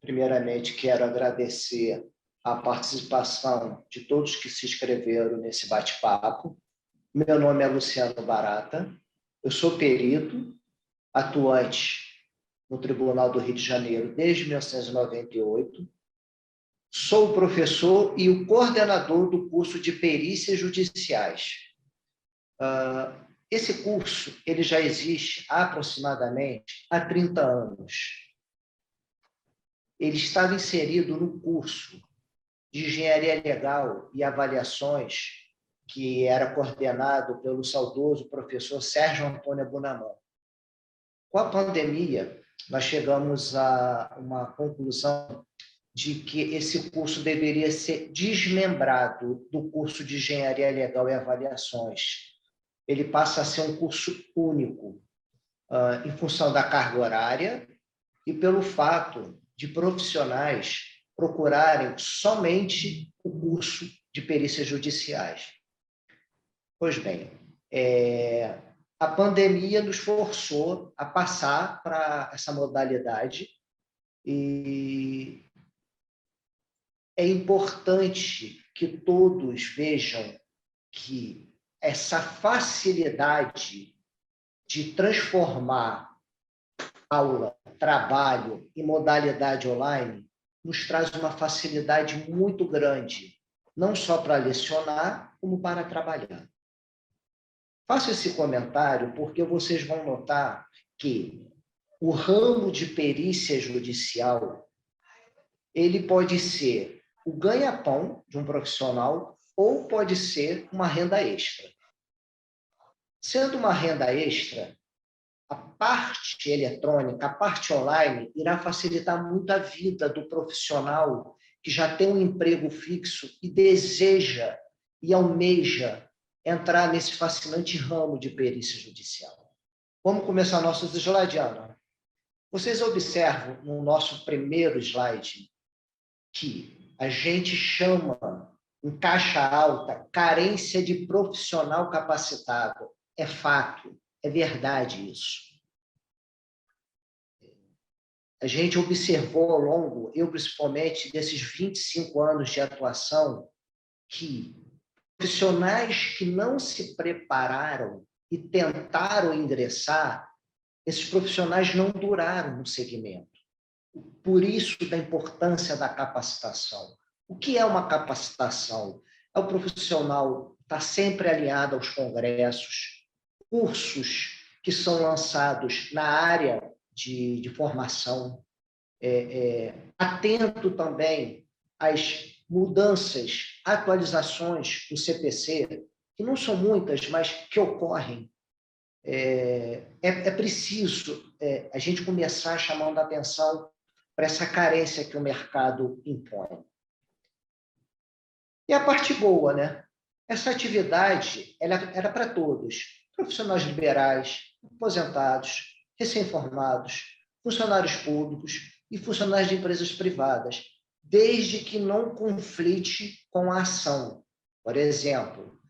Primeiramente, quero agradecer a participação de todos que se inscreveram nesse bate-papo. Meu nome é Luciano Barata, eu sou perito, atuante no Tribunal do Rio de Janeiro desde 1998. Sou o professor e o coordenador do curso de Perícias Judiciais. Esse curso ele já existe aproximadamente há 30 anos. Ele estava inserido no curso de Engenharia Legal e Avaliações, que era coordenado pelo saudoso professor Sérgio Antônio Abunamã. Com a pandemia, nós chegamos a uma conclusão de que esse curso deveria ser desmembrado do curso de Engenharia Legal e Avaliações. Ele passa a ser um curso único, em função da carga horária e pelo fato de profissionais procurarem somente o curso de perícias judiciais. Pois bem, a pandemia nos forçou a passar para essa modalidade e é importante que todos vejam que essa facilidade de transformar aula, trabalho e modalidade online nos traz uma facilidade muito grande, não só para lecionar, como para trabalhar. Faço esse comentário porque vocês vão notar que o ramo de perícia judicial ele pode ser o ganha-pão de um profissional ou pode ser uma renda extra. Sendo uma renda extra, a parte eletrônica, a parte online, irá facilitar muito a vida do profissional que já tem um emprego fixo e deseja e almeja entrar nesse fascinante ramo de perícia judicial. Vamos começar nossos slides, Ana. Vocês observam no nosso primeiro slide que a gente chama, em caixa alta, carência de profissional capacitado. É fato. É verdade isso. A gente observou ao longo, eu principalmente, desses 25 anos de atuação, que profissionais que não se prepararam e tentaram ingressar, esses profissionais não duraram no segmento. Por isso, da importância da capacitação. O que é uma capacitação? É o profissional estar sempre alinhado aos congressos, cursos que são lançados na área de formação, atento também às mudanças, atualizações do CPC, que não são muitas, mas que ocorrem. É preciso a gente começar chamando a atenção para essa carência que o mercado impõe. E a parte boa, né? Essa atividade ela era para todos, profissionais liberais, aposentados, recém-formados, funcionários públicos e funcionários de empresas privadas, desde que não conflite com a ação. Por exemplo,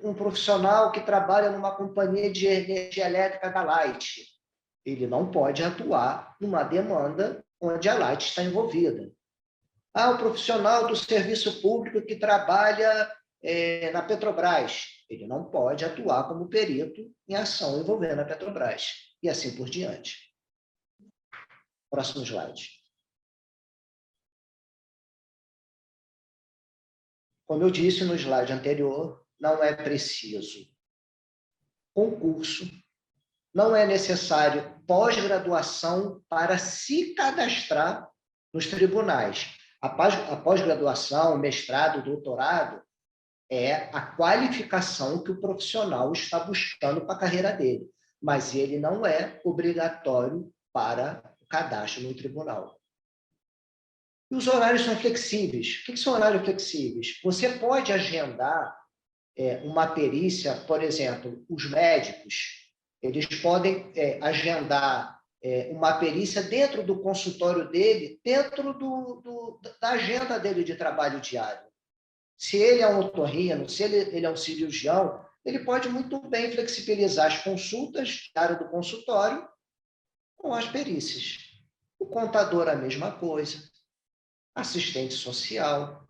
um profissional que trabalha numa companhia de energia elétrica da Light, ele não pode atuar numa demanda onde a Light está envolvida. O profissional do serviço público que trabalha na Petrobras, ele não pode atuar como perito em ação envolvendo a Petrobras, e assim por diante. Próximo slide. Como eu disse no slide anterior, não é preciso concurso, não é necessário pós-graduação para se cadastrar nos tribunais. A pós-graduação, o mestrado, o doutorado, é a qualificação que o profissional está buscando para a carreira dele, mas ele não é obrigatório para o cadastro no tribunal. E os horários são flexíveis. O que são horários flexíveis? Você pode agendar uma perícia, por exemplo, os médicos, eles podem agendar uma perícia dentro do consultório dele, dentro da agenda dele de trabalho diário. Se ele é um otorrino, se ele é um cirurgião, ele pode muito bem flexibilizar as consultas diárias do consultório com as perícias. O contador, a mesma coisa. Assistente social,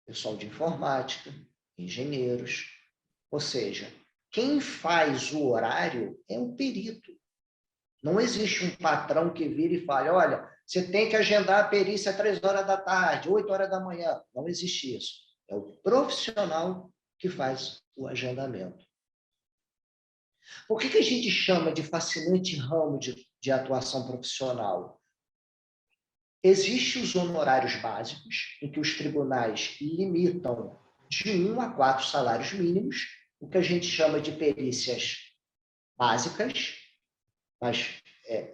pessoal de informática, engenheiros. Ou seja, quem faz o horário é o perito. Não existe um patrão que vira e fale, olha, você tem que agendar a perícia às 3 horas da tarde, 8 horas da manhã. Não existe isso. É o profissional que faz o agendamento. Por que a gente chama de fascinante ramo de atuação profissional? Existem os honorários básicos, em que os tribunais limitam de 1 a 4 salários mínimos, o que a gente chama de perícias básicas, mas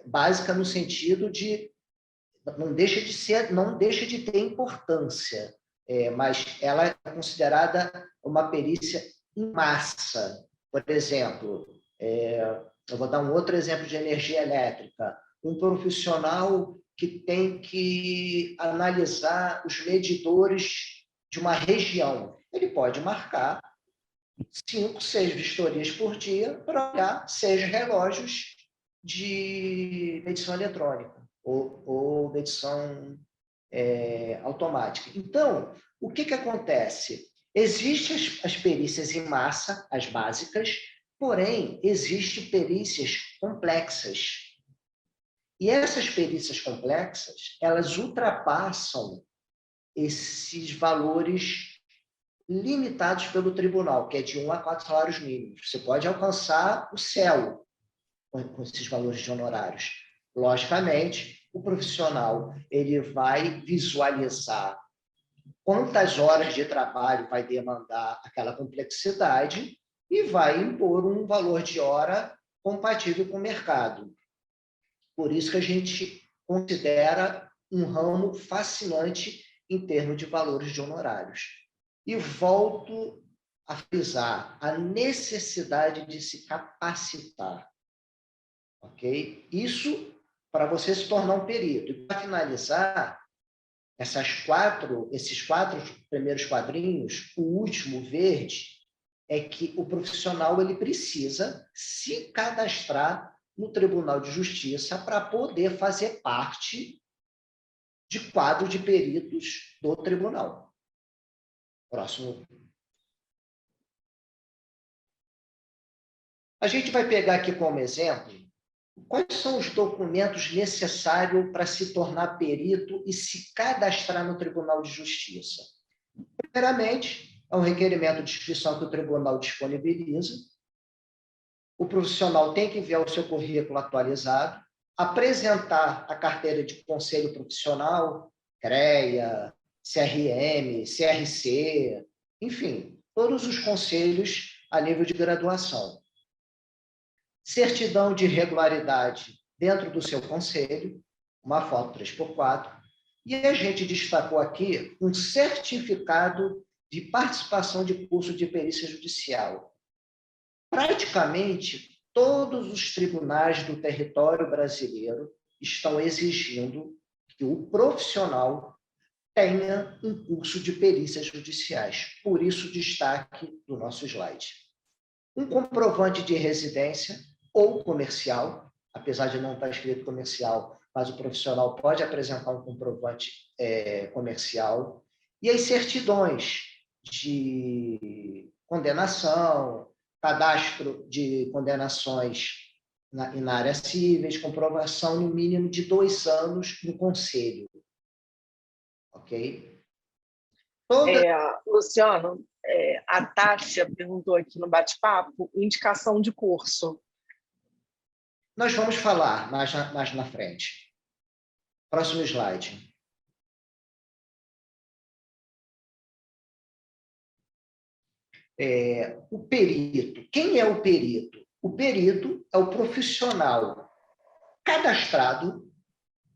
básica no sentido de não deixa de ter importância, mas ela é considerada uma perícia em massa. Por exemplo, eu vou dar um outro exemplo de energia elétrica. Um profissional que tem que analisar os medidores de uma região. Ele pode marcar 5, 6 vistorias por dia para olhar 6 relógios de medição eletrônica ou medição automática. Então, o que acontece? Existem as perícias em massa, as básicas, porém, existem perícias complexas. E essas perícias complexas, elas ultrapassam esses valores limitados pelo tribunal, que é de 1 a 4 salários mínimos. Você pode alcançar o céu com esses valores de honorários. Logicamente, o profissional ele vai visualizar quantas horas de trabalho vai demandar aquela complexidade e vai impor um valor de hora compatível com o mercado. Por isso que a gente considera um ramo fascinante em termos de valores de honorários. E volto a frisar a necessidade de se capacitar. Ok? Isso para você se tornar um perito. E para finalizar, esses 4 primeiros quadrinhos, o último, verde, é que o profissional ele precisa se cadastrar no Tribunal de Justiça para poder fazer parte de quadro de peritos do tribunal. Próximo. A gente vai pegar aqui como exemplo quais são os documentos necessários para se tornar perito e se cadastrar no Tribunal de Justiça. Primeiramente, é um requerimento de inscrição que o tribunal disponibiliza. O profissional tem que enviar o seu currículo atualizado, apresentar a carteira de conselho profissional, CREA, CRM, CRC, enfim, todos os conselhos a nível de graduação. Certidão de regularidade dentro do seu conselho, uma foto 3x4, e a gente destacou aqui um certificado de participação de curso de perícia judicial. Praticamente todos os tribunais do território brasileiro estão exigindo que o profissional tenha um curso de perícias judiciais. Por isso, o destaque do nosso slide. Um comprovante de residência ou comercial, apesar de não estar escrito comercial, mas o profissional pode apresentar um comprovante comercial, e as certidões de condenação, cadastro de condenações na área civil, comprovação no mínimo de 2 anos no conselho. Ok? Luciano, a Tássia perguntou aqui no bate-papo indicação de curso. Nós vamos falar mais na frente. Próximo slide. O perito. Quem é o perito? O perito é o profissional cadastrado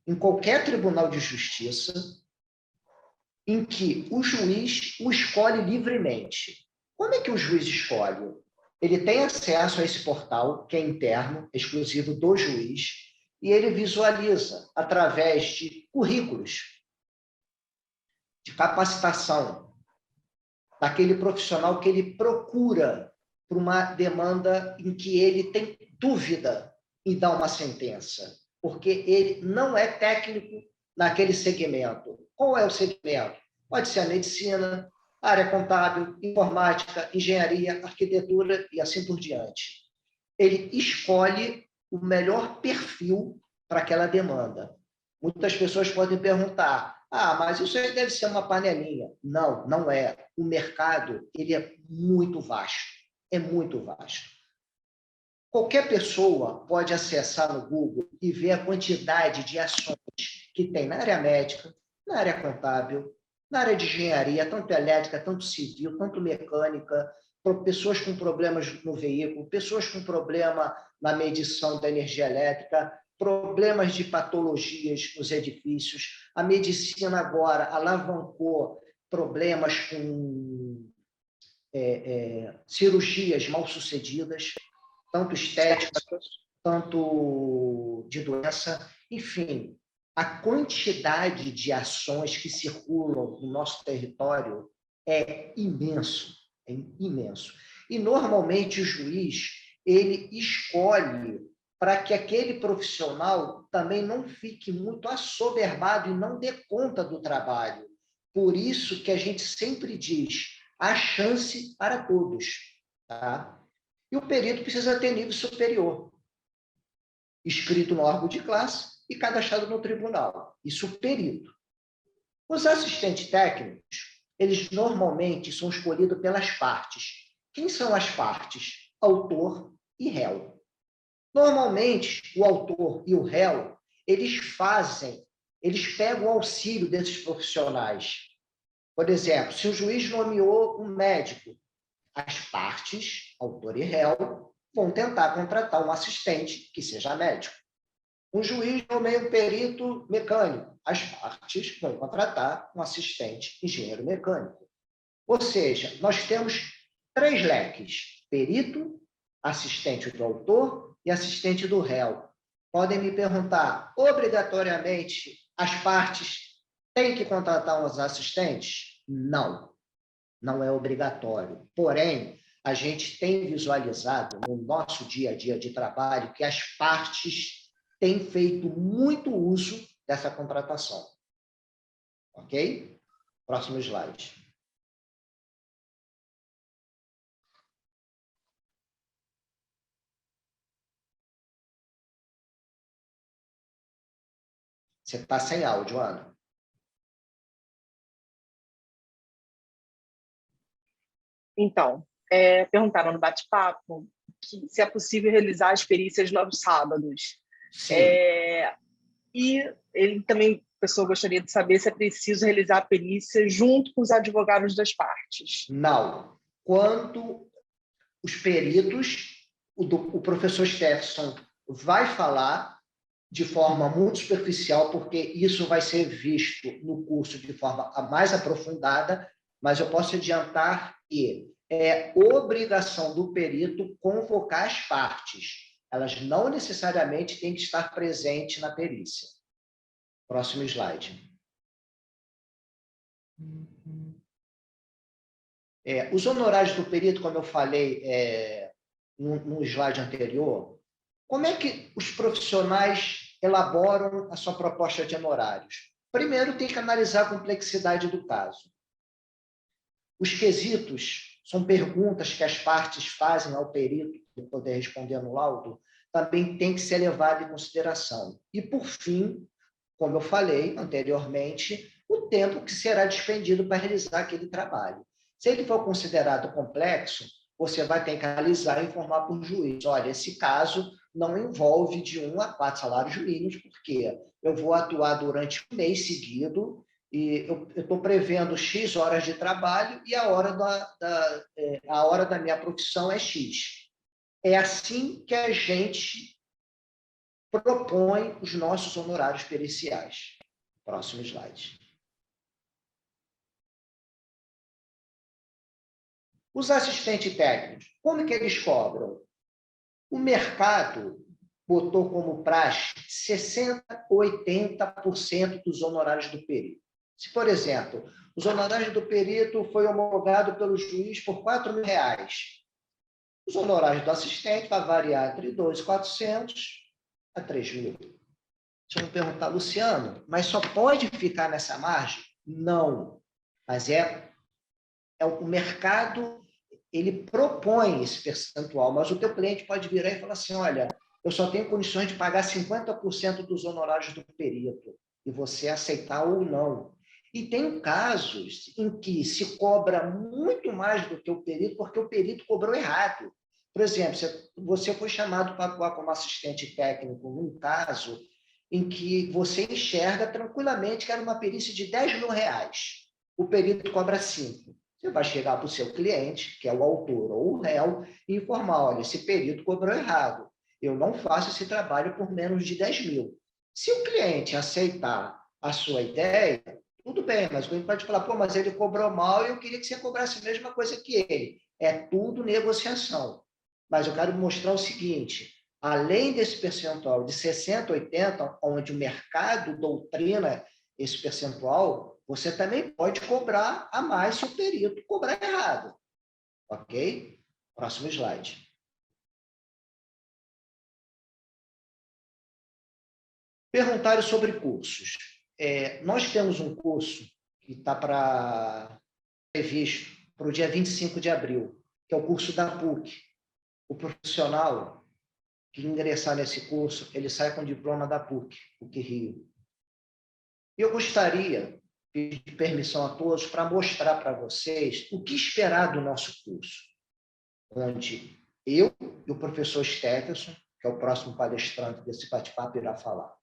em qualquer tribunal de justiça em que o juiz o escolhe livremente. Como é que o juiz escolhe? Ele tem acesso a esse portal, que é interno, exclusivo do juiz, e ele visualiza através de currículos, de capacitação, daquele profissional que ele procura por uma demanda em que ele tem dúvida em dar uma sentença. porque ele não é técnico naquele segmento. Qual é o segmento? Pode ser a medicina, a área contábil, informática, engenharia, arquitetura e assim por diante. Ele escolhe o melhor perfil para aquela demanda. Muitas pessoas podem perguntar, mas isso aí deve ser uma panelinha. Não, não é. O mercado ele é muito vasto. É muito vasto. Qualquer pessoa pode acessar no Google e ver a quantidade de ações que tem na área médica, na área contábil, na área de engenharia, tanto elétrica, tanto civil, tanto mecânica, pessoas com problemas no veículo, pessoas com problema na medição da energia elétrica, problemas de patologias nos edifícios. A medicina agora alavancou problemas com cirurgias mal sucedidas, tanto estética, tanto de doença, enfim, a quantidade de ações que circulam no nosso território é imenso, é imenso. E, normalmente, o juiz, ele escolhe para que aquele profissional também não fique muito assoberbado e não dê conta do trabalho. Por isso que a gente sempre diz, há chance para todos, tá? E o perito precisa ter nível superior, inscrito no órgão de classe e cadastrado no tribunal. Isso o perito. Os assistentes técnicos, eles normalmente são escolhidos pelas partes. Quem são as partes? Autor e réu. Normalmente, o autor e o réu, eles pegam o auxílio desses profissionais. Por exemplo, se o juiz nomeou um médico, as partes, autor e réu, vão tentar contratar um assistente que seja médico. Um juiz nomeia um perito mecânico. As partes vão contratar um assistente engenheiro mecânico. Ou seja, nós temos 3 leques: perito, assistente do autor e assistente do réu. Podem me perguntar, obrigatoriamente as partes têm que contratar uns assistentes? Não. Não é obrigatório. Porém, a gente tem visualizado no nosso dia a dia de trabalho que as partes têm feito muito uso dessa contratação. Ok? Próximo slide. Você está sem áudio, Ana. Então, perguntaram no bate-papo se é possível realizar as perícias nos sábados. Sim. E ele também, a pessoa gostaria de saber se é preciso realizar a perícia junto com os advogados das partes. Não. Quando os peritos, o professor Stephenson vai falar de forma muito superficial, porque isso vai ser visto no curso de forma mais aprofundada, mas eu posso adiantar que é obrigação do perito convocar as partes. Elas não necessariamente têm que estar presentes na perícia. Próximo slide. Os honorários do perito, como eu falei no slide anterior, como é que os profissionais elaboram a sua proposta de honorários? Primeiro, tem que analisar a complexidade do caso. Os quesitos são perguntas que as partes fazem ao perito para poder responder no laudo, também tem que ser levado em consideração. E, por fim, como eu falei anteriormente, o tempo que será despendido para realizar aquele trabalho. Se ele for considerado complexo, você vai ter que analisar e informar para o juiz. Olha, esse caso não envolve de 1 a 4 salários mínimos, porque eu vou atuar durante um mês seguido e eu estou prevendo X horas de trabalho e a hora da minha profissão é X. É assim que a gente propõe os nossos honorários periciais. Próximo slide. Os assistentes técnicos, como que eles cobram? O mercado botou como praxe 60%, 80% dos honorários do perito. Se, por exemplo, os honorários do perito foi homologado pelo juiz por R$4.000, os honorários do assistente vai variar entre 2.400 a 3.000. Você vai me perguntar, Luciano, mas só pode ficar nessa margem? Não. Mas o mercado, ele propõe esse percentual, mas o teu cliente pode virar e falar assim, olha, eu só tenho condições de pagar 50% dos honorários do perito, e você aceitar ou não. E tem casos em que se cobra muito mais do que o perito, porque o perito cobrou errado. Por exemplo, você foi chamado para atuar como assistente técnico num caso em que você enxerga tranquilamente que era uma perícia de R$ 10.000. O perito cobra 5. Você vai chegar para o seu cliente, que é o autor ou o réu, e informar, olha, esse perito cobrou errado. Eu não faço esse trabalho por menos de 10.000. Se o cliente aceitar a sua ideia, tudo bem, mas o cliente pode falar, pô, mas ele cobrou mal e eu queria que você cobrasse a mesma coisa que ele. É tudo negociação. Mas eu quero mostrar o seguinte, além desse percentual de 60, 80, onde o mercado doutrina esse percentual, você também pode cobrar a mais se o perito cobrar errado. Ok? Próximo slide. Perguntaram sobre cursos. Nós temos um curso que está previsto para o dia 25 de abril, que é o curso da PUC. O profissional que ingressar nesse curso, ele sai com diploma da PUC, PUC Rio. E eu gostaria de pedir permissão a todos para mostrar para vocês o que esperar do nosso curso, onde eu e o professor Stephenson, que é o próximo palestrante desse bate-papo, irá falar.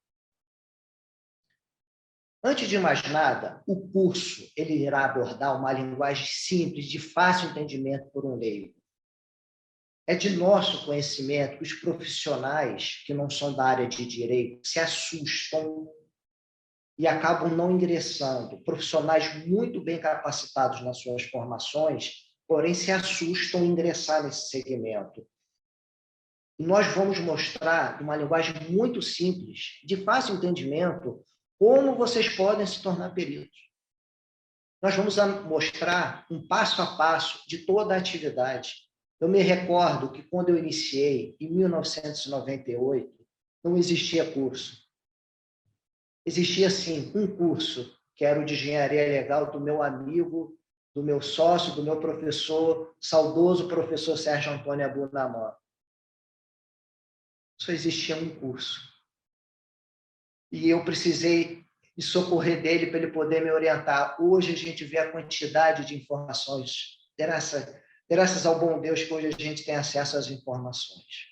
Antes de mais nada, o curso ele irá abordar uma linguagem simples, de fácil entendimento por um leigo. É de nosso conhecimento que os profissionais que não são da área de direito se assustam e acabam não ingressando. Profissionais muito bem capacitados nas suas formações, porém se assustam em ingressar nesse segmento. E nós vamos mostrar, de uma linguagem muito simples, de fácil entendimento, como vocês podem se tornar peritos. Nós vamos mostrar um passo a passo de toda a atividade. Eu me recordo que quando eu iniciei, em 1998, não existia curso. Existia, sim, um curso, que era o de engenharia legal do meu amigo, do meu sócio, do meu professor, saudoso professor Sérgio Antônio Abunamã. Só existia um curso. E eu precisei de socorrer dele para ele poder me orientar. Hoje a gente vê a quantidade de informações, graças ao bom Deus que hoje a gente tem acesso às informações.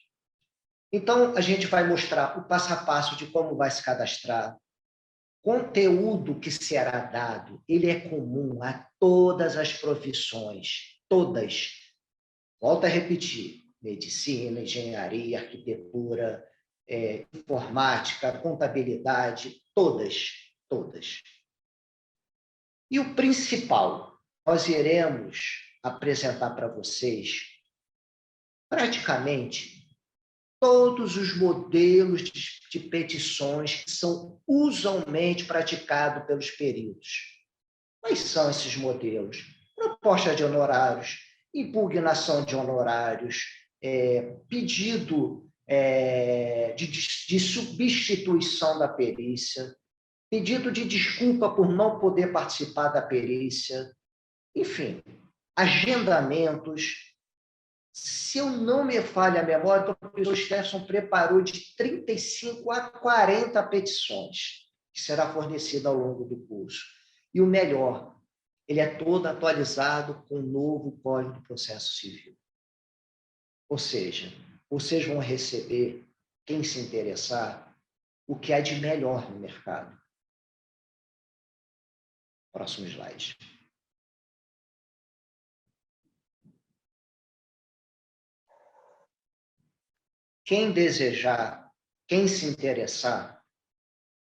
Então, a gente vai mostrar o passo a passo de como vai se cadastrar, conteúdo que será dado, ele é comum a todas as profissões, todas. Volto a repetir, medicina, engenharia, arquitetura, informática, contabilidade, todas. E o principal, nós iremos apresentar para vocês praticamente todos os modelos de petições que são usualmente praticados pelos peritos. Quais são esses modelos? Proposta de honorários, impugnação de honorários, pedido de substituição da perícia, pedido de desculpa por não poder participar da perícia, enfim, agendamentos. Se eu não me falha a memória, o professor Stephenson preparou de 35 a 40 petições que será fornecida ao longo do curso. E o melhor, ele é todo atualizado com o novo Código do Processo Civil. Ou seja, vocês vão receber, quem se interessar, o que há de melhor no mercado. Próximo slide. Quem desejar, quem se interessar,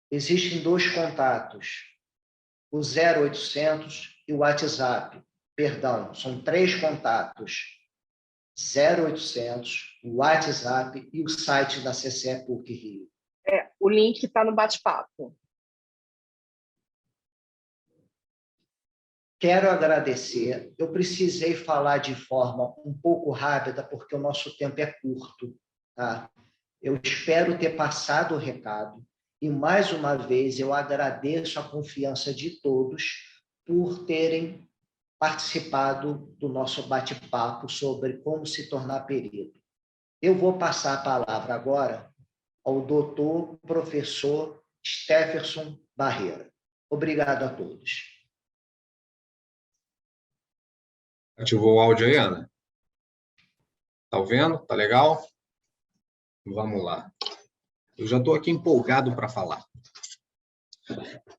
existem 2 contatos, o 0800 e o WhatsApp. Perdão, são 3 contatos, 0800, o WhatsApp e o site da CCE PUC Rio. O link está no bate-papo. Quero agradecer. Eu precisei falar de forma um pouco rápida, porque o nosso tempo é curto. Tá? Eu espero ter passado o recado. E, mais uma vez, eu agradeço a confiança de todos por terem participado do nosso bate-papo sobre como se tornar perito. Eu vou passar a palavra agora ao doutor professor Stefferson Barreira. Obrigado a todos. Ativou o áudio aí, Ana? Tá ouvindo? Tá legal? Vamos lá. Eu já estou aqui empolgado para falar.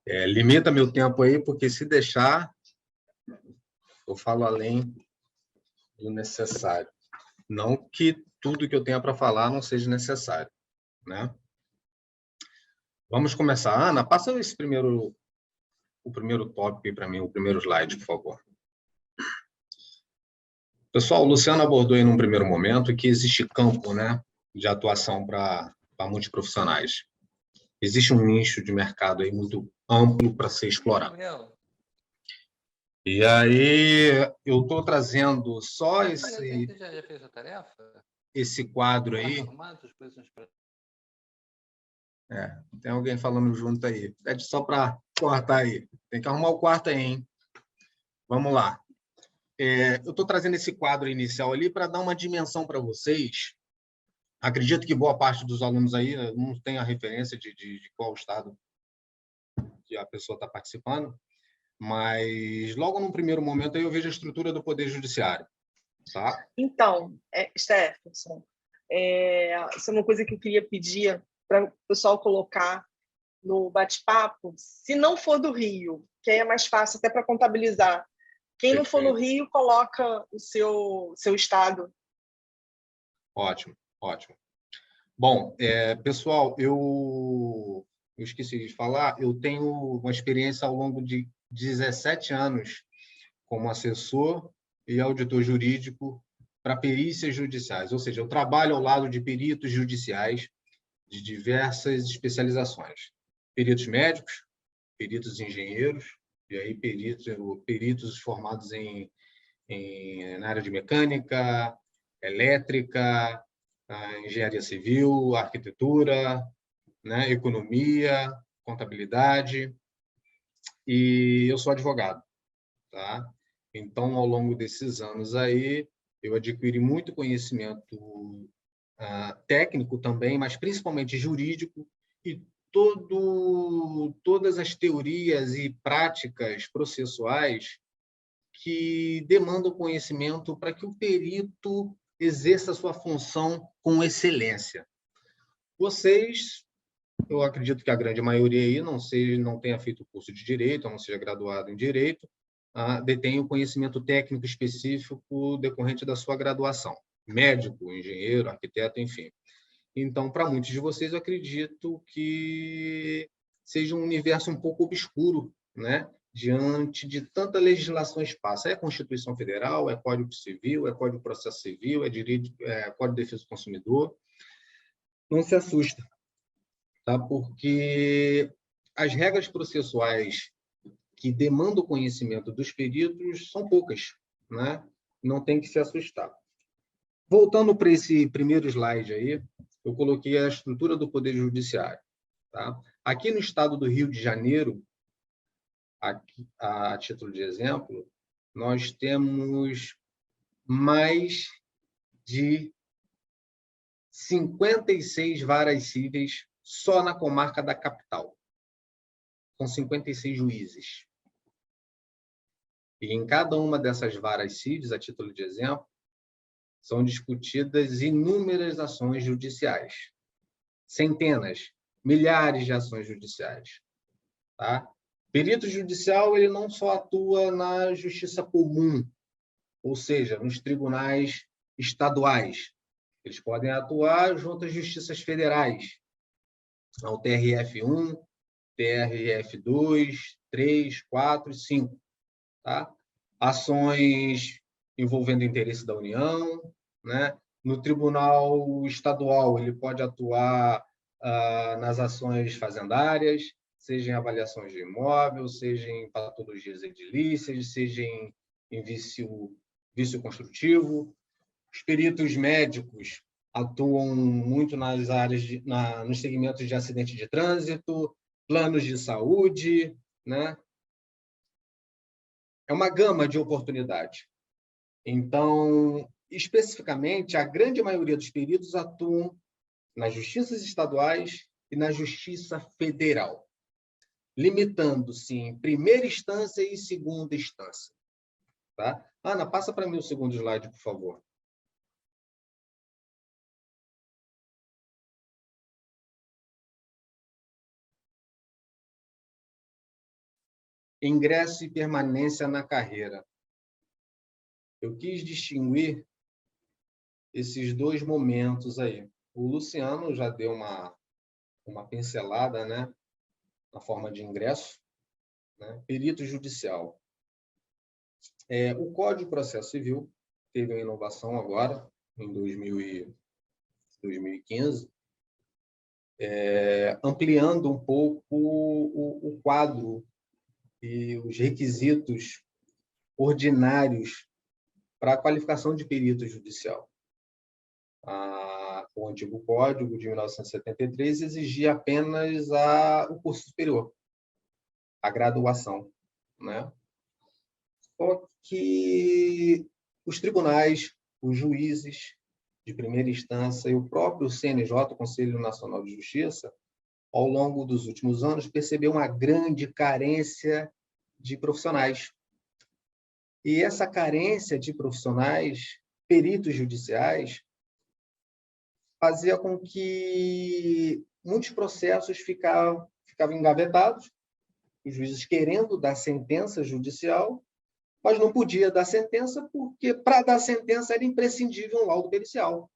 Limita meu tempo aí, porque se deixar, eu falo além do necessário. Não que tudo que eu tenha para falar não seja necessário, né? Vamos começar. Ana, passa o primeiro tópico aí para mim, o primeiro slide, por favor. Pessoal, o Luciano abordou aí num primeiro momento que existe campo, né, de atuação para multiprofissionais. Existe um nicho de mercado aí muito amplo para ser explorado. E aí eu estou trazendo só esse quadro aí. Tem alguém falando junto aí. Pede só para cortar aí. Tem que arrumar o quarto aí, hein? Vamos lá. Eu estou trazendo esse quadro inicial ali para dar uma dimensão para vocês. Acredito que boa parte dos alunos aí não tem a referência de qual estado que a pessoa está participando, mas logo num primeiro momento aí eu vejo a estrutura do Poder Judiciário. Tá? Então, Stefferson, isso é uma coisa que eu queria pedir para o pessoal colocar no bate-papo, se não for do Rio, que aí é mais fácil até para contabilizar. Quem não for no Rio, coloca o seu estado. Ótimo, ótimo. Bom, pessoal, eu esqueci de falar, eu tenho uma experiência ao longo de 17 anos como assessor e auditor jurídico para perícias judiciais, ou seja, eu trabalho ao lado de peritos judiciais de diversas especializações. Peritos médicos, peritos engenheiros, e aí peritos formados na área de mecânica, elétrica, engenharia civil, arquitetura, né, economia, contabilidade, e eu sou advogado, tá? Então, ao longo desses anos aí, eu adquiri muito conhecimento técnico também, mas principalmente jurídico, e todas as teorias e práticas processuais que demandam conhecimento para que o perito exerça a sua função com excelência. Vocês, eu acredito que a grande maioria aí não tenha feito o curso de Direito, ou não seja graduado em Direito, detém o conhecimento técnico específico decorrente da sua graduação. Médico, engenheiro, arquiteto, enfim. Então, para muitos de vocês, eu acredito que seja um universo um pouco obscuro, né? Diante de tanta legislação esparsa. É Constituição Federal, é Código Civil, é Código de Processo Civil, é Código de Defesa do Consumidor. Não se assusta, tá? Porque as regras processuais que demandam o conhecimento dos peritos são poucas, né? Não tem que se assustar. Voltando para esse primeiro slide aí, eu coloquei a estrutura do Poder Judiciário. Tá? Aqui no estado do Rio de Janeiro, aqui, a título de exemplo, nós temos mais de 56 varas cíveis só na comarca da capital. São 56 juízes. E em cada uma dessas varas cíveis, a título de exemplo, são discutidas inúmeras ações judiciais. Centenas, milhares de ações judiciais. Tá? Perito judicial ele não só atua na justiça comum, ou seja, nos tribunais estaduais. Eles podem atuar junto às justiças federais, ao TRF1, TRF2, 3, 4 e 5. Tá? Ações envolvendo interesse da União, né? No Tribunal Estadual, ele pode atuar nas ações fazendárias, seja em avaliações de imóvel, seja em patologias edilícias, seja em vício construtivo. Os peritos médicos atuam muito nas áreas nos segmentos de acidente de trânsito, planos de saúde, né? É uma gama de oportunidades. Então, especificamente, a grande maioria dos peritos atuam nas justiças estaduais e na Justiça Federal, limitando-se em primeira instância e segunda instância. Tá? Ana, passa para mim o segundo slide, por favor. Ingresso e permanência na carreira. Eu quis distinguir esses dois momentos aí. O Luciano já deu uma pincelada, né, na forma de ingresso, né? Perito judicial. O Código de Processo Civil teve uma inovação agora, em 2015, ampliando um pouco o quadro e os requisitos ordinários para a qualificação de perito judicial. O antigo Código de 1973 exigia apenas o curso superior, a graduação, né? Só que os tribunais, os juízes de primeira instância e o próprio CNJ, o Conselho Nacional de Justiça, ao longo dos últimos anos, percebeu uma grande carência de profissionais. E essa carência de profissionais, peritos judiciais, fazia com que muitos processos ficavam engavetados, os juízes querendo dar sentença judicial, mas não podia dar sentença porque, para dar sentença, era imprescindível um laudo pericial.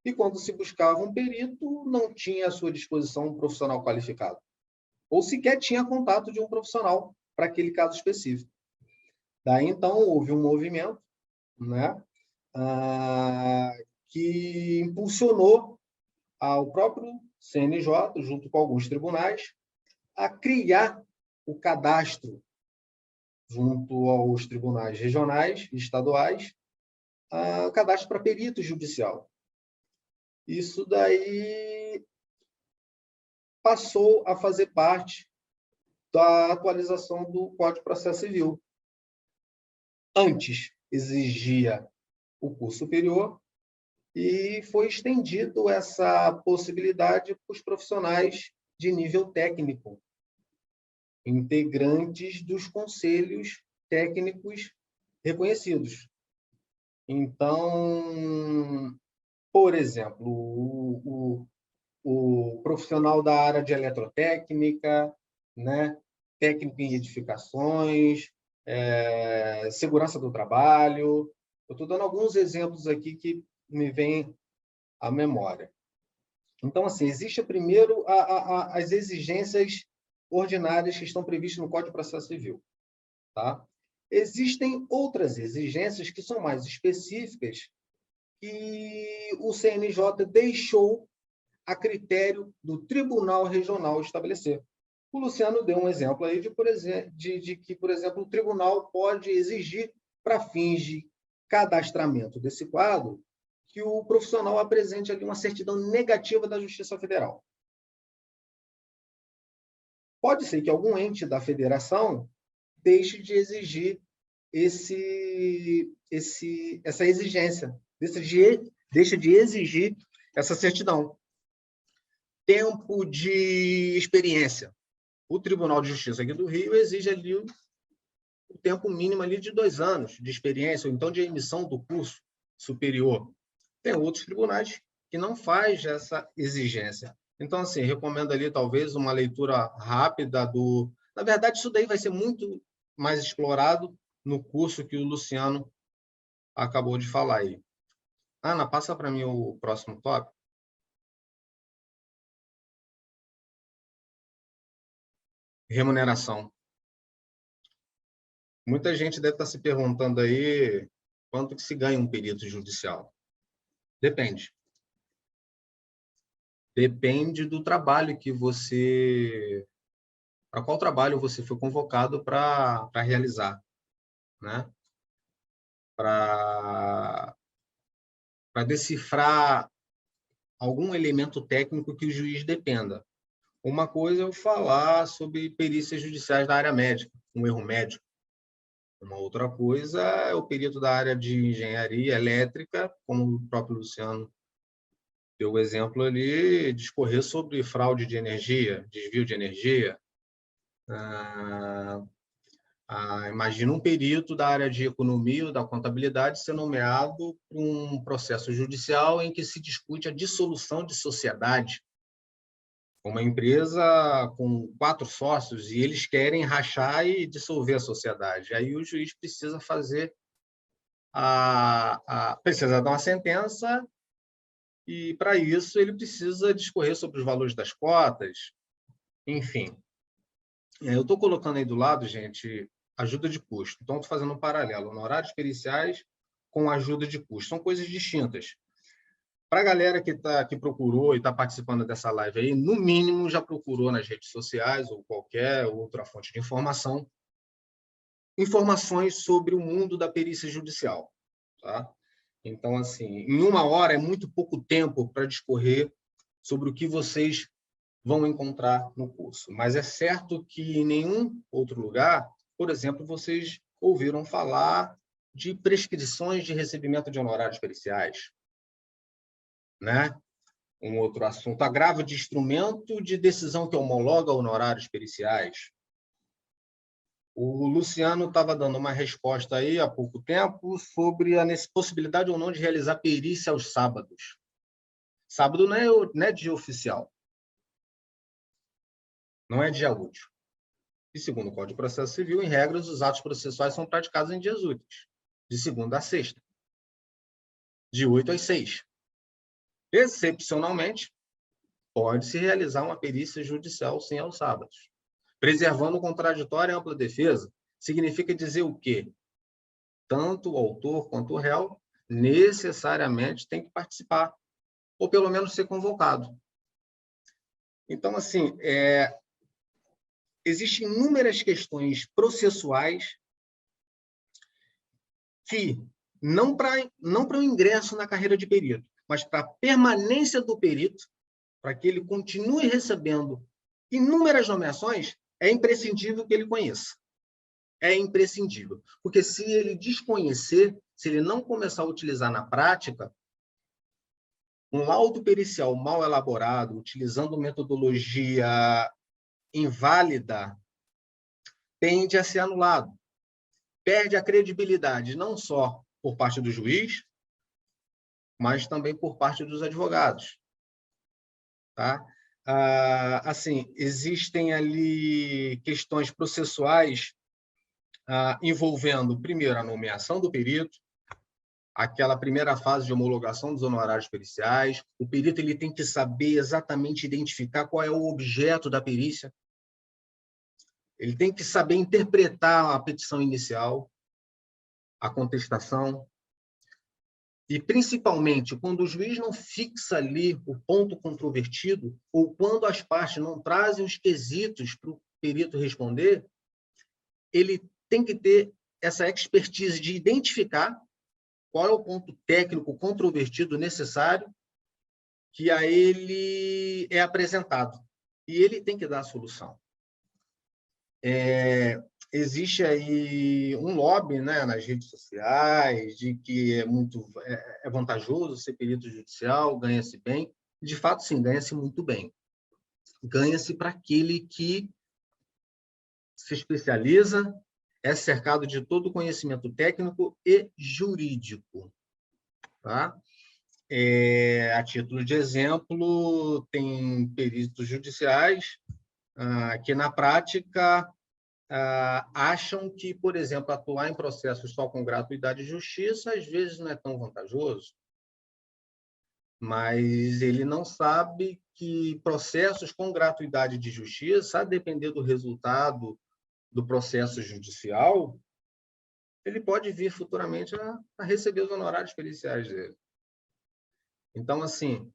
E, quando se buscava um perito, não tinha à sua disposição um profissional qualificado. Ou sequer tinha contato de um profissional para aquele caso específico. Daí, então, houve um movimento, né, que impulsionou ao próprio CNJ, junto com alguns tribunais, a criar o cadastro, junto aos tribunais regionais e estaduais, o cadastro para perito judicial. Isso daí passou a fazer parte da atualização do Código de Processo Civil. Antes exigia o curso superior e foi estendido essa possibilidade para os profissionais de nível técnico, integrantes dos conselhos técnicos reconhecidos. Então, por exemplo, o profissional da área de eletrotécnica, né, técnico em edificações, segurança do trabalho. Eu estou dando alguns exemplos aqui que me vêm à memória. Então, assim, existe primeiro as exigências ordinárias que estão previstas no Código de Processo Civil. Tá? Existem outras exigências que são mais específicas que o CNJ deixou a critério do Tribunal Regional estabelecer. O Luciano deu um exemplo aí de que, por exemplo, o tribunal pode exigir, para fins de cadastramento desse quadro, que o profissional apresente ali uma certidão negativa da Justiça Federal. Pode ser que algum ente da federação deixe de exigir essa exigência, deixa de exigir essa certidão. Tempo de experiência. O Tribunal de Justiça aqui do Rio exige ali o tempo mínimo ali de 2 anos de experiência, ou então de emissão do curso superior. Tem outros tribunais que não faz essa exigência. Então, assim, recomendo ali talvez uma leitura rápida do... Na verdade, isso daí vai ser muito mais explorado no curso que o Luciano acabou de falar aí. Ana, passa para mim o próximo tópico. Remuneração. Muita gente deve estar se perguntando aí quanto que se ganha um perito judicial. Depende. Depende do trabalho que você... Para qual trabalho você foi convocado para realizar, né? Para decifrar algum elemento técnico que o juiz dependa. Uma coisa é eu falar sobre perícias judiciais da área médica, um erro médico. Uma outra coisa é o perito da área de engenharia elétrica, como o próprio Luciano deu o exemplo ali, discorrer sobre fraude de energia, desvio de energia. Imagina um perito da área de economia ou da contabilidade ser nomeado para um processo judicial em que se discute a dissolução de sociedade. Uma empresa com 4 sócios e eles querem rachar e dissolver a sociedade. Aí o juiz precisa fazer precisa dar uma sentença e, para isso, ele precisa discorrer sobre os valores das cotas, enfim. Eu estou colocando aí do lado, gente, ajuda de custo. Então, estou fazendo um paralelo, honorários periciais com ajuda de custo. São coisas distintas. Para a galera que procurou e está participando dessa live aí, no mínimo já procurou nas redes sociais ou qualquer outra fonte de informação, informações sobre o mundo da perícia judicial. Tá? Então, assim, em 1 hora é muito pouco tempo para discorrer sobre o que vocês vão encontrar no curso. Mas é certo que em nenhum outro lugar, por exemplo, vocês ouviram falar de prescrições de recebimento de honorários periciais. Né? Um outro assunto, agravo de instrumento de decisão que homologa honorários periciais. O Luciano estava dando uma resposta aí há pouco tempo sobre a possibilidade ou não de realizar perícia aos sábados. Sábado não é dia oficial. Não é dia útil. E, segundo o Código de Processo Civil, em regras, os atos processuais são praticados em dias úteis, de segunda a sexta, de 8 às 6. Excepcionalmente, pode-se realizar uma perícia judicial sim aos sábados. Preservando o contraditório e ampla defesa, significa dizer o quê? Tanto o autor quanto o réu necessariamente tem que participar, ou pelo menos ser convocado. Então, assim, existem inúmeras questões processuais que, não para o ingresso na carreira de perito, mas para a permanência do perito, para que ele continue recebendo inúmeras nomeações, é imprescindível que ele conheça. É imprescindível. Porque se ele desconhecer, se ele não começar a utilizar na prática, um laudo pericial mal elaborado, utilizando metodologia inválida, tende a ser anulado. Perde a credibilidade, não só por parte do juiz, mas também por parte dos advogados. Tá? Assim, existem ali questões processuais envolvendo, primeiro, a nomeação do perito, aquela primeira fase de homologação dos honorários periciais. O perito ele tem que saber exatamente identificar qual é o objeto da perícia. Ele tem que saber interpretar a petição inicial, a contestação. E, principalmente, quando o juiz não fixa ali o ponto controvertido, ou quando as partes não trazem os quesitos para o perito responder, ele tem que ter essa expertise de identificar qual é o ponto técnico controvertido necessário que a ele é apresentado. E ele tem que dar a solução. Existe aí um lobby, né, nas redes sociais de que é vantajoso ser perito judicial, ganha-se bem. De fato, sim, ganha-se muito bem. Ganha-se para aquele que se especializa, é cercado de todo o conhecimento técnico e jurídico. Tá? A título de exemplo, tem peritos judiciais que, na prática, acham que, por exemplo, atuar em processos só com gratuidade e justiça, às vezes não é tão vantajoso, mas ele não sabe que processos com gratuidade de justiça, a depender do resultado do processo judicial, ele pode vir futuramente a receber os honorários periciais dele. Então, assim,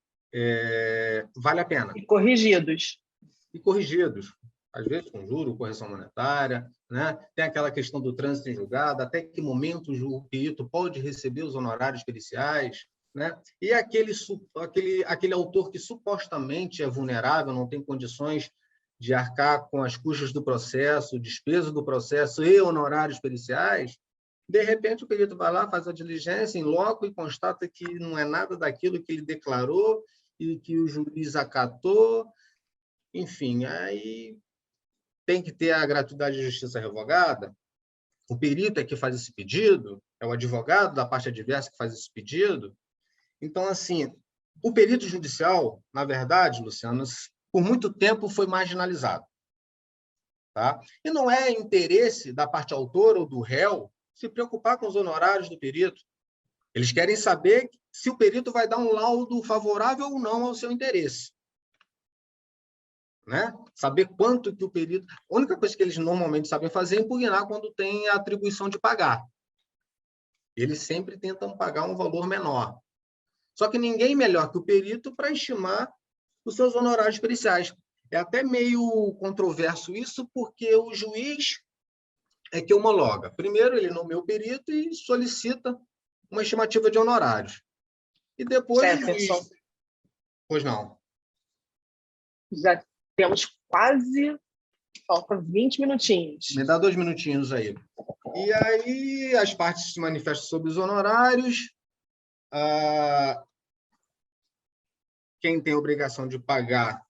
vale a pena. E corrigidos. E corrigidos. Às vezes com juro, correção monetária, né? Tem aquela questão do trânsito em julgado, até que momento o perito pode receber os honorários periciais, né? E aquele autor que supostamente é vulnerável, não tem condições de arcar com as custas do processo, despesa do processo e honorários periciais, de repente o perito vai lá, faz a diligência em loco e constata que não é nada daquilo que ele declarou e que o juiz acatou. Enfim, aí tem que ter a gratuidade de justiça revogada. O perito é que faz esse pedido, é o advogado da parte adversa que faz esse pedido. Então, assim, o perito judicial, na verdade, Luciano, por muito tempo foi marginalizado. Tá? E não é interesse da parte autora ou do réu se preocupar com os honorários do perito. Eles querem saber se o perito vai dar um laudo favorável ou não ao seu interesse. Né? Saber quanto que o perito... A única coisa que eles normalmente sabem fazer é impugnar quando tem a atribuição de pagar. Eles sempre tentam pagar um valor menor. Só que ninguém melhor que o perito para estimar os seus honorários periciais. É até meio controverso isso, porque o juiz é que homologa. Primeiro, ele nomeia o perito e solicita uma estimativa de honorários. E depois o juiz... Pois não. Já temos quase... Falta 20 minutinhos. Me dá 2 minutinhos aí. E aí as partes se manifestam sobre os honorários. Quem tem a obrigação de pagar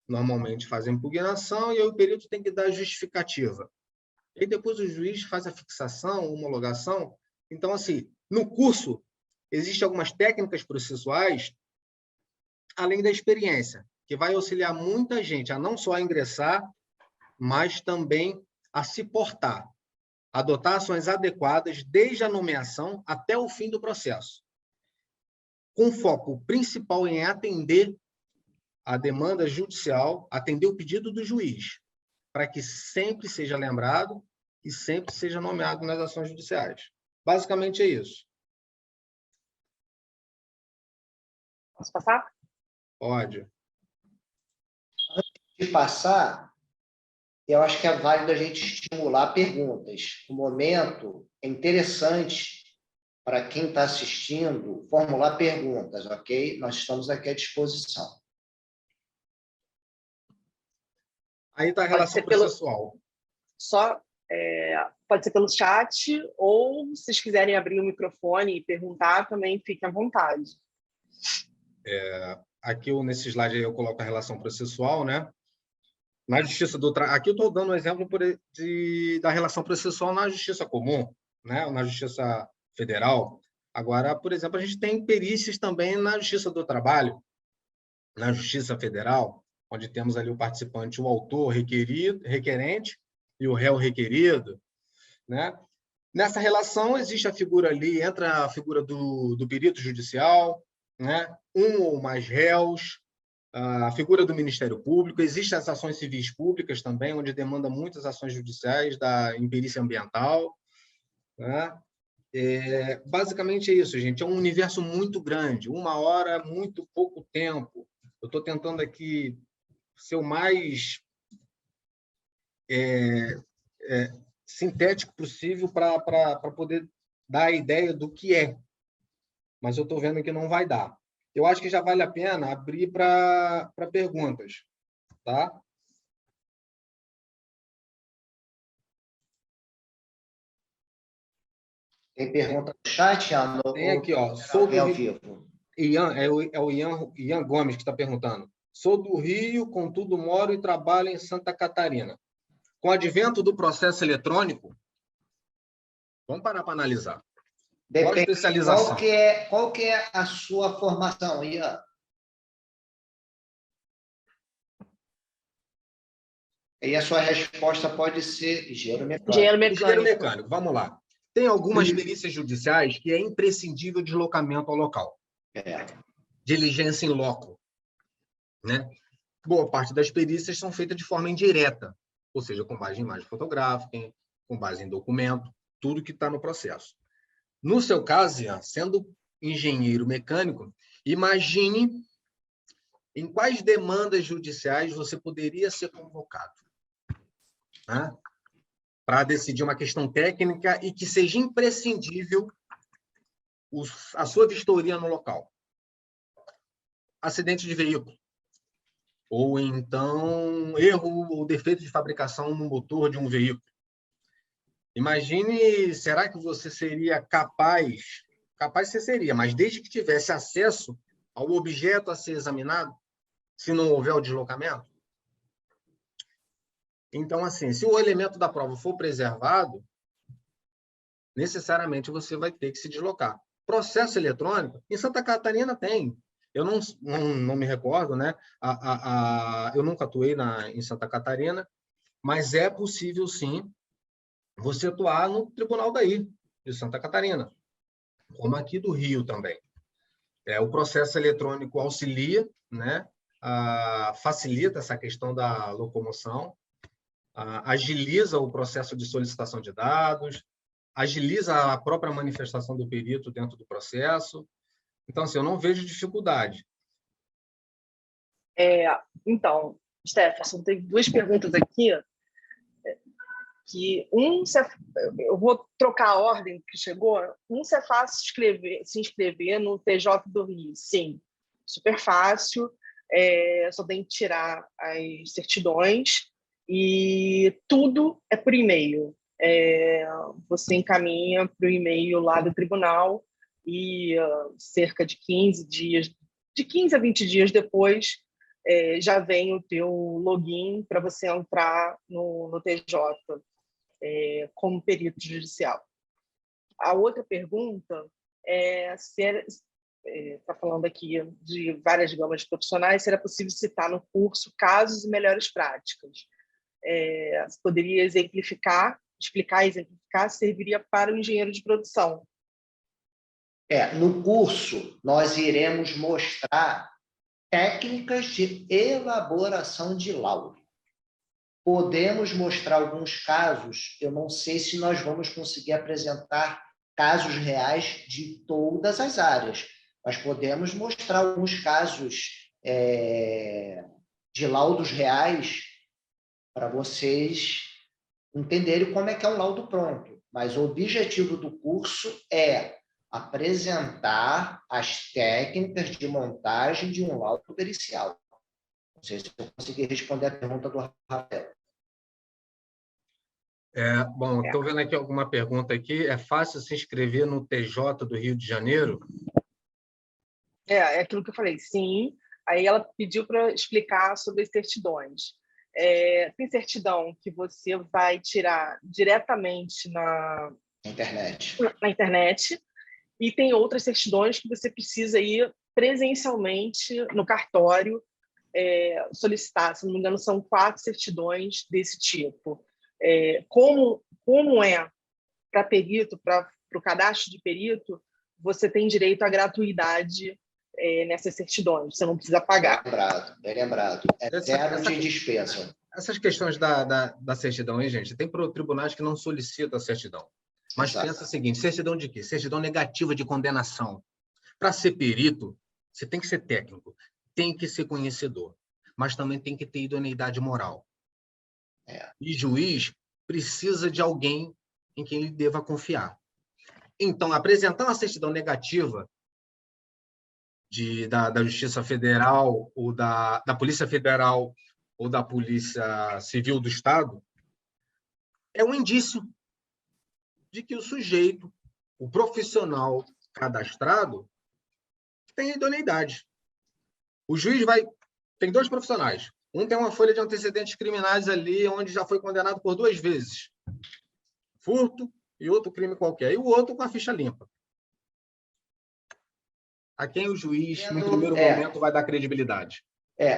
normalmente faz a impugnação e aí o perito tem que dar justificativa. E depois o juiz faz a fixação, homologação. Então, assim, no curso, existem algumas técnicas processuais, além da experiência, que vai auxiliar muita gente a não só a ingressar, mas também a se portar, adotar ações adequadas desde a nomeação até o fim do processo, com foco principal em atender a demanda judicial, atender o pedido do juiz, para que sempre seja lembrado e sempre seja nomeado nas ações judiciais. Basicamente é isso. Posso passar? Pode. Antes de passar, eu acho que é válido a gente estimular perguntas. No momento, é interessante para quem está assistindo formular perguntas, ok? Nós estamos aqui à disposição. Aí está a relação processual. Pode ser pelo chat, ou se vocês quiserem abrir o microfone e perguntar, também fiquem à vontade. Aqui, nesse slide, aí eu coloco a relação processual, né? Na Justiça do Trabalho... Aqui eu estou dando um exemplo da relação processual na Justiça Comum, né? Ou na Justiça Federal. Agora, por exemplo, a gente tem perícias também na Justiça do Trabalho, na Justiça Federal, onde temos ali o participante, o autor requerente e o réu requerido, né? Nessa relação existe a figura ali, entra a figura do perito judicial, né? Um ou mais réus, a figura do Ministério Público, existem as ações civis públicas também, onde demanda muitas ações judiciais da imperícia ambiental, né? Basicamente é isso, gente, é um universo muito grande, 1 hora, muito pouco tempo. Eu estou tentando aqui ser o mais sintético possível para poder dar a ideia do que é. Mas eu estou vendo que não vai dar. Eu acho que já vale a pena abrir para perguntas. Tá? Tem pergunta no chat, Ian? Tem aqui, ó. Sou do ao Rio. vivo. Ian, é o Ian Gomes que está perguntando. Sou do Rio, contudo moro e trabalho em Santa Catarina. Com o advento do processo eletrônico, vamos parar para analisar. Qual a especialização? Qual que é a sua formação, Ian? E a sua resposta pode ser engenheiro mecânico. Engenheiro mecânico, vamos lá. Tem algumas perícias judiciais que é imprescindível o deslocamento ao local. Diligência em loco. Né? Boa parte das perícias são feitas de forma indireta, ou seja, com base em imagem fotográfica, com base em documento, tudo que está no processo. No seu caso, Ian, sendo engenheiro mecânico, imagine em quais demandas judiciais você poderia ser convocado, né? Para decidir uma questão técnica e que seja imprescindível a sua vistoria no local. Acidente de veículo, ou então erro ou defeito de fabricação no motor de um veículo. Imagine, será que você seria capaz você seria, mas desde que tivesse acesso ao objeto a ser examinado, se não houver o deslocamento? Então, assim, se o elemento da prova for preservado, necessariamente você vai ter que se deslocar. Processo eletrônico, em Santa Catarina tem. Eu não me recordo, né? Eu nunca atuei em Santa Catarina, mas é possível, sim, você atuar no tribunal daí, de Santa Catarina, como aqui do Rio também. O processo eletrônico auxilia, né? Facilita essa questão da locomoção, agiliza o processo de solicitação de dados, agiliza a própria manifestação do perito dentro do processo. Então, assim, eu não vejo dificuldade. Então, Stephenson, tem duas perguntas aqui. Eu vou trocar a ordem que chegou. Se é fácil se inscrever no TJ do Rio. Sim, super fácil. Só tem que tirar as certidões e tudo é por e-mail. Você encaminha para o e-mail lá do tribunal e cerca de 15 dias, de 15 a 20 dias depois, já vem o teu login para você entrar no TJ como perito judicial. A outra pergunta se está falando aqui de várias gamas de profissionais, se era possível citar no curso casos e melhores práticas. Você poderia explicar, serviria para o engenheiro de produção. No curso, nós iremos mostrar técnicas de elaboração de laudo. Podemos mostrar alguns casos, eu não sei se nós vamos conseguir apresentar casos reais de todas as áreas, mas podemos mostrar alguns casos de laudos reais para vocês entenderem como é que é um laudo pronto. Mas o objetivo do curso é apresentar as técnicas de montagem de um laudo pericial. Não sei se eu consegui responder a pergunta do Rafael. Bom, estou vendo aqui alguma pergunta aqui. É fácil se inscrever no TJ do Rio de Janeiro? É aquilo que eu falei, sim. Aí ela pediu para explicar sobre as certidões. Tem certidão que você vai tirar diretamente na internet, e tem outras certidões que você precisa ir presencialmente no cartório solicitar. Se não me engano, são 4 certidões desse tipo. Como é para perito, para o cadastro de perito, você tem direito à gratuidade nessas certidões, você não precisa pagar. Bem lembrado. Zero de despesa. Essas questões da certidão, hein, gente? Tem tribunais que não solicitam a certidão. Mas Exato. Pensa o seguinte, certidão de quê? Certidão negativa de condenação. Para ser perito, você tem que ser técnico, tem que ser conhecedor, mas também tem que ter idoneidade moral. E juiz precisa de alguém em quem ele deva confiar. Então, apresentar uma certidão negativa da Justiça Federal ou da Polícia Federal ou da Polícia Civil do Estado é um indício de que o sujeito, o profissional cadastrado, tem idoneidade. O juiz tem 2 profissionais. Um tem uma folha de antecedentes criminais ali, onde já foi condenado por 2 vezes. Furto e outro crime qualquer. E o outro com a ficha limpa. A quem o juiz, no primeiro momento, vai dar credibilidade?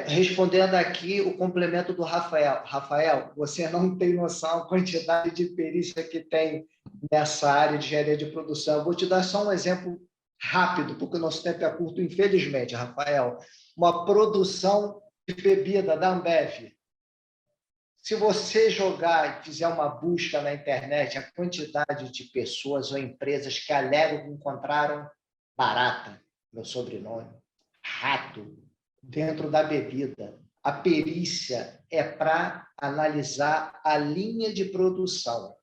Respondendo aqui o complemento do Rafael. Rafael, você não tem noção da quantidade de perícia que tem nessa área de engenharia de produção. Eu vou te dar só um exemplo rápido, porque o nosso tempo é curto, infelizmente, Rafael. Uma produção de bebida da Ambev. Se você jogar e fizer uma busca na internet, a quantidade de pessoas ou empresas que alegam que encontraram barata, meu sobrenome, rato, dentro da bebida. A perícia é para analisar a linha de produção.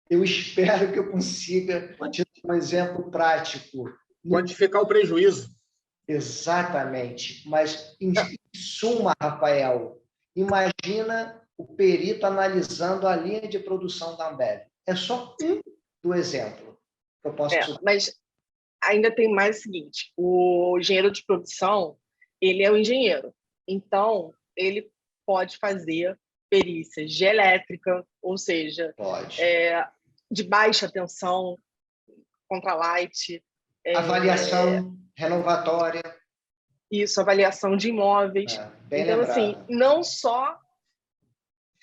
Eu espero que eu consiga te um exemplo prático. Quantificar o prejuízo. Exatamente. Mas, em suma, Rafael, imagina o perito analisando a linha de produção da Ambev. É só um do exemplo que eu posso dar. Mas ainda tem mais o seguinte, o engenheiro de produção, ele é o engenheiro. Então, ele pode fazer perícias de elétrica, ou seja, de baixa tensão, contra light. Avaliação renovatória. Isso, avaliação de imóveis. Então, lembrado. assim, não só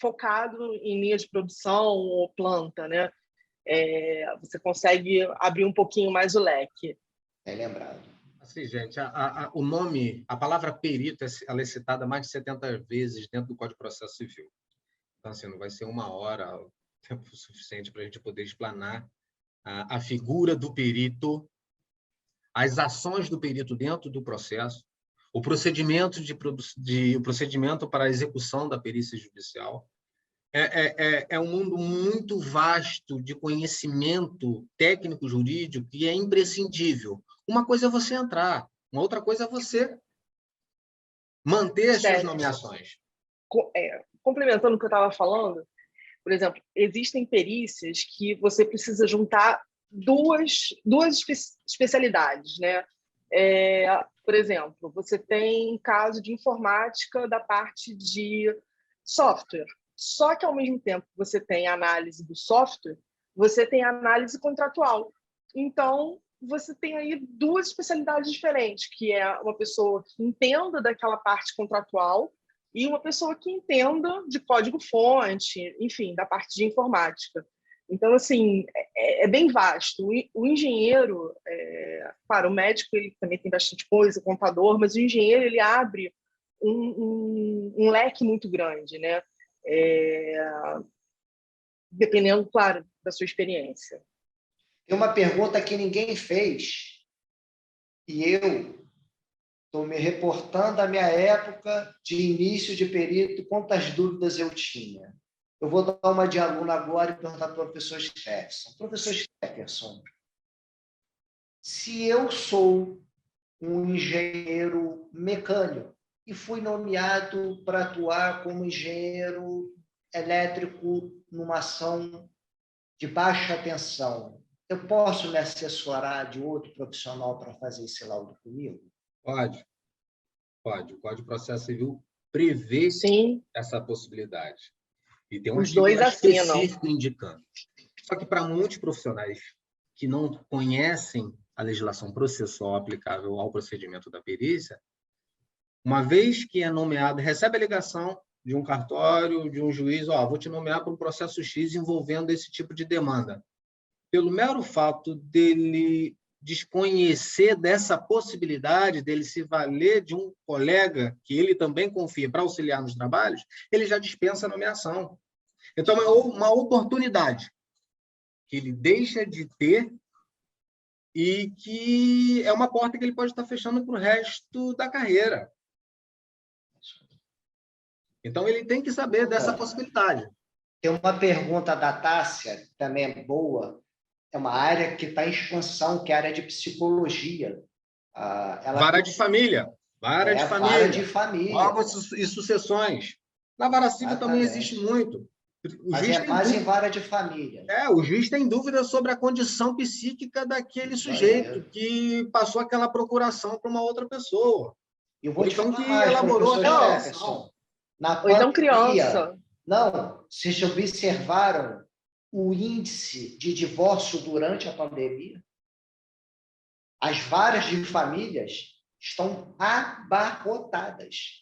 focado em linha de produção ou planta, né? Você consegue abrir um pouquinho mais o leque. Bem lembrado. Assim, gente, o nome, a palavra perito, ela é citada mais de 70 vezes dentro do Código de Processo Civil. Então, assim, não vai ser uma hora, tempo suficiente para a gente poder explanar a figura do perito, as ações do perito dentro do processo, o procedimento o procedimento para a execução da perícia judicial. É um mundo muito vasto de conhecimento técnico-jurídico que é imprescindível. Uma coisa é você entrar, uma outra coisa é você manter as suas nomeações. Complementando o que eu estava falando, por exemplo, existem perícias que você precisa juntar duas especialidades, né? Por exemplo, você tem caso de informática da parte de software. Só que, ao mesmo tempo que você tem a análise do software, você tem a análise contratual. Então, você tem aí duas especialidades diferentes, que é uma pessoa que entenda daquela parte contratual e uma pessoa que entenda de código-fonte, enfim, da parte de informática. Então, assim, é bem vasto. O engenheiro, claro, o médico ele também tem bastante coisa, o contador, mas o engenheiro ele abre um leque muito grande, né? Dependendo, claro, da sua experiência. Tem uma pergunta que ninguém fez e eu estou me reportando à minha época de início de perito, quantas dúvidas eu tinha. Eu vou dar uma de aluno agora e perguntar para o professor Stephenson. Professor Stephenson, se eu sou um engenheiro mecânico e fui nomeado para atuar como engenheiro elétrico numa ação de baixa tensão, eu posso me assessorar de outro profissional para fazer esse laudo comigo? Pode. O Código de Processo Civil prevê essa possibilidade. E tem um artigo específico indicando. Só que para muitos profissionais que não conhecem a legislação processual aplicável ao procedimento da perícia, uma vez que é nomeado, recebe a ligação de um cartório, de um juiz, vou te nomear para um processo X envolvendo esse tipo de demanda. Pelo mero fato dele desconhecer dessa possibilidade, dele se valer de um colega que ele também confia para auxiliar nos trabalhos, ele já dispensa a nomeação. Então, é uma oportunidade que ele deixa de ter e que é uma porta que ele pode estar fechando para o resto da carreira. Então, ele tem que saber dessa possibilidade. Tem uma pergunta da Tássia, que também é boa, é uma área que está em expansão, que é a área de psicologia. Vara de família. Vara de família. Órgãos e sucessões. Na vara civil também existe muito. Mas é mais em vara de família. O juiz tem dúvida sobre a condição psíquica daquele sujeito que passou aquela procuração para uma outra pessoa. Eu vou te falar que mais, elaborou professor Jefferson. Na pandemia, criança. Não, vocês observaram o índice de divórcio durante a pandemia? As varas de famílias estão abarrotadas.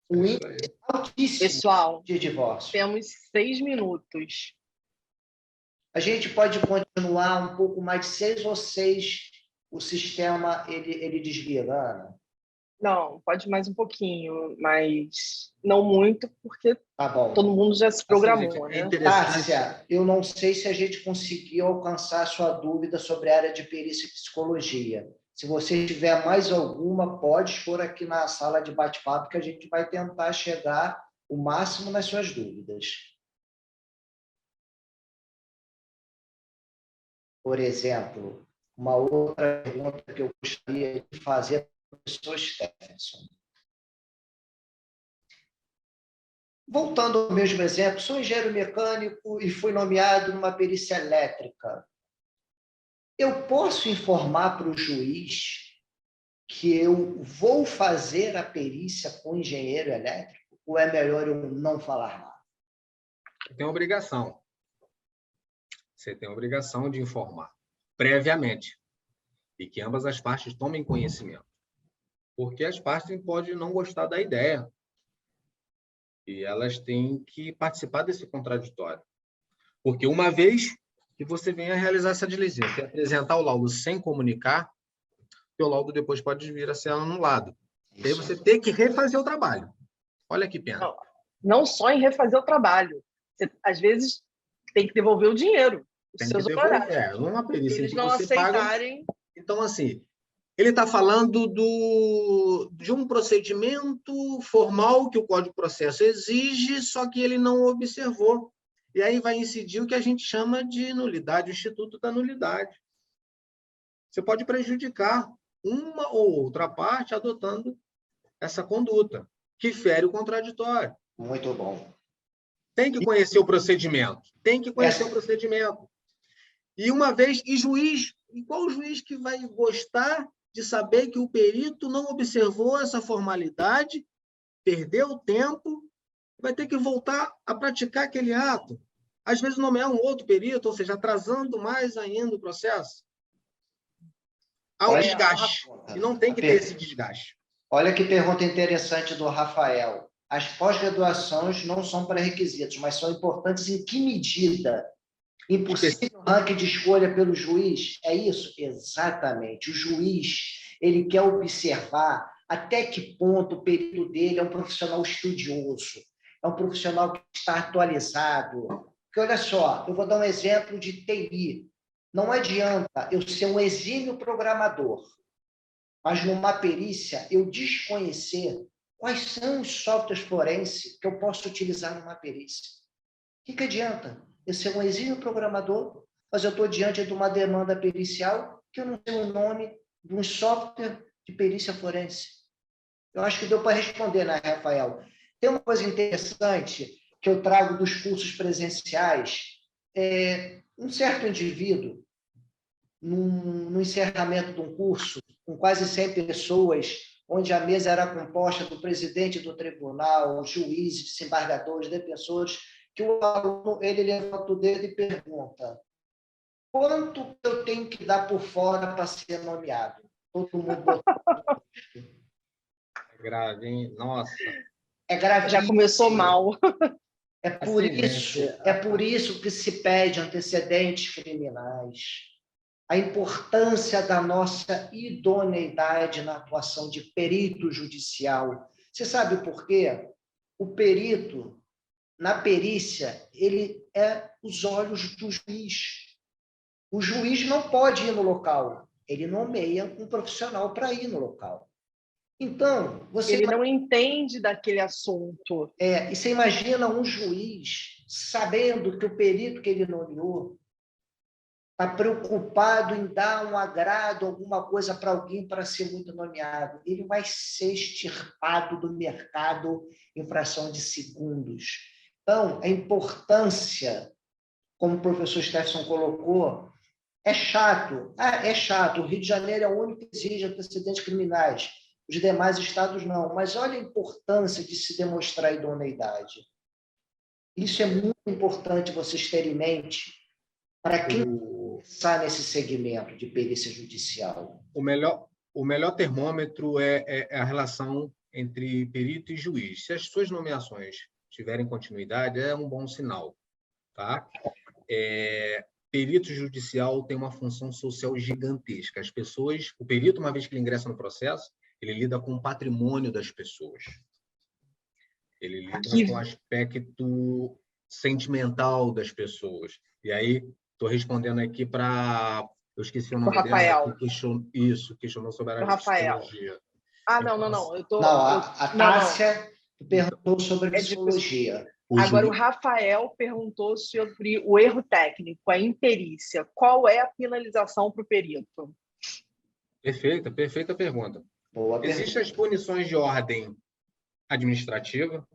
O índice altíssimo Pessoal, de divórcio. Temos 6 minutos. A gente pode continuar um pouco mais de 6 ou 6, o sistema ele desliga, Ana? Não, pode mais um pouquinho, mas não muito, porque tá bom. Todo mundo já se programou, assim, gente, né? Tássia, eu não sei se a gente conseguiu alcançar a sua dúvida sobre a área de perícia e psicologia. Se você tiver mais alguma, pode expor aqui na sala de bate-papo que a gente vai tentar chegar o máximo nas suas dúvidas. Por exemplo, uma outra pergunta que eu gostaria de fazer para o professor Stephenson. Voltando ao mesmo exemplo, sou engenheiro mecânico e fui nomeado numa perícia elétrica. Eu posso informar para o juiz que eu vou fazer a perícia com o engenheiro elétrico? Ou é melhor eu não falar nada? Você tem obrigação. Você tem obrigação de informar previamente e que ambas as partes tomem conhecimento. Porque as partes podem não gostar da ideia e elas têm que participar desse contraditório. Porque uma vez que você venha realizar essa diligência e apresentar o laudo sem comunicar, o laudo depois pode vir a ser anulado. E aí você tem que refazer o trabalho. Olha que pena. Não só em refazer o trabalho. Você, às vezes, tem que devolver o dinheiro. Os seus honorários. Numa perícia eles que não você aceitarem... paga. Então, assim, ele está falando de um procedimento formal que o Código de Processo exige, só que ele não observou. E aí vai incidir o que a gente chama de nulidade, o Instituto da Nulidade. Você pode prejudicar uma ou outra parte adotando essa conduta, que fere o contraditório. Muito bom. Tem que conhecer o procedimento. Tem que conhecer o procedimento. E uma vez, e qual juiz que vai gostar de saber que o perito não observou essa formalidade, perdeu tempo, vai ter que voltar a praticar aquele ato? Às vezes nomear um outro perito, ou seja, atrasando mais ainda o processo. Há um desgaste. E não tem que ter esse desgaste. Olha que pergunta interessante do Rafael. As pós-graduações não são pré-requisitos, mas são importantes em que medida? Impossível ranking de escolha pelo juiz? É isso? Exatamente. O juiz, ele quer observar até que ponto o perito dele é um profissional estudioso, é um profissional que está atualizado. Porque, olha só, eu vou dar um exemplo de TI. Não adianta eu ser um exímio programador, mas numa perícia eu desconhecer quais são os softwares forenses que eu posso utilizar numa perícia. O que adianta eu ser um exímio programador, mas eu estou diante de uma demanda pericial que eu não sei o nome de um software de perícia forense? Eu acho que deu para responder, né, Rafael? Tem uma coisa interessante que eu trago dos cursos presenciais. Um certo indivíduo, no encerramento de um curso, com quase 100 pessoas, onde a mesa era composta do presidente do tribunal, juízes, desembargadores, defensores, que o aluno, ele levanta o dedo e pergunta: quanto eu tenho que dar por fora para ser nomeado? Todo mundo botou. É grave, hein? Nossa. É grave. Já começou mal. É por isso que se pede antecedentes criminais. A importância da nossa idoneidade na atuação de perito judicial. Você sabe por quê? O perito, na perícia, ele é os olhos do juiz. O juiz não pode ir no local. Ele nomeia um profissional para ir no local. Então, ele não entende daquele assunto. E você imagina um juiz sabendo que o perito que ele nomeou está preocupado em dar um agrado, alguma coisa para alguém para ser muito nomeado. Ele vai ser extirpado do mercado em fração de segundos. Então, a importância, como o professor Stephenson colocou, é chato. É chato. O Rio de Janeiro é o único que exige antecedentes criminais. Os demais estados não. Mas olha a importância de se demonstrar idoneidade. Isso é muito importante vocês terem em mente para quem está nesse segmento de perícia judicial. O melhor termômetro é a relação entre perito e juiz. Se as suas nomeações tiverem continuidade, é um bom sinal. Tá? Perito judicial tem uma função social gigantesca. As pessoas, o perito, uma vez que ele ingressa no processo, ele lida com o patrimônio das pessoas. Ele lida com o aspecto sentimental das pessoas. E aí, estou respondendo aqui para... Eu esqueci o nome dela. Rafael. Questionou sobre a Rafael. psicologia. Não. A Tássia perguntou sobre a psicologia. Agora, o Rafael perguntou sobre o erro técnico, a imperícia. Qual é a penalização para o perito? Perfeita pergunta. Boa Existem pergunta. as punições de ordem administrativa,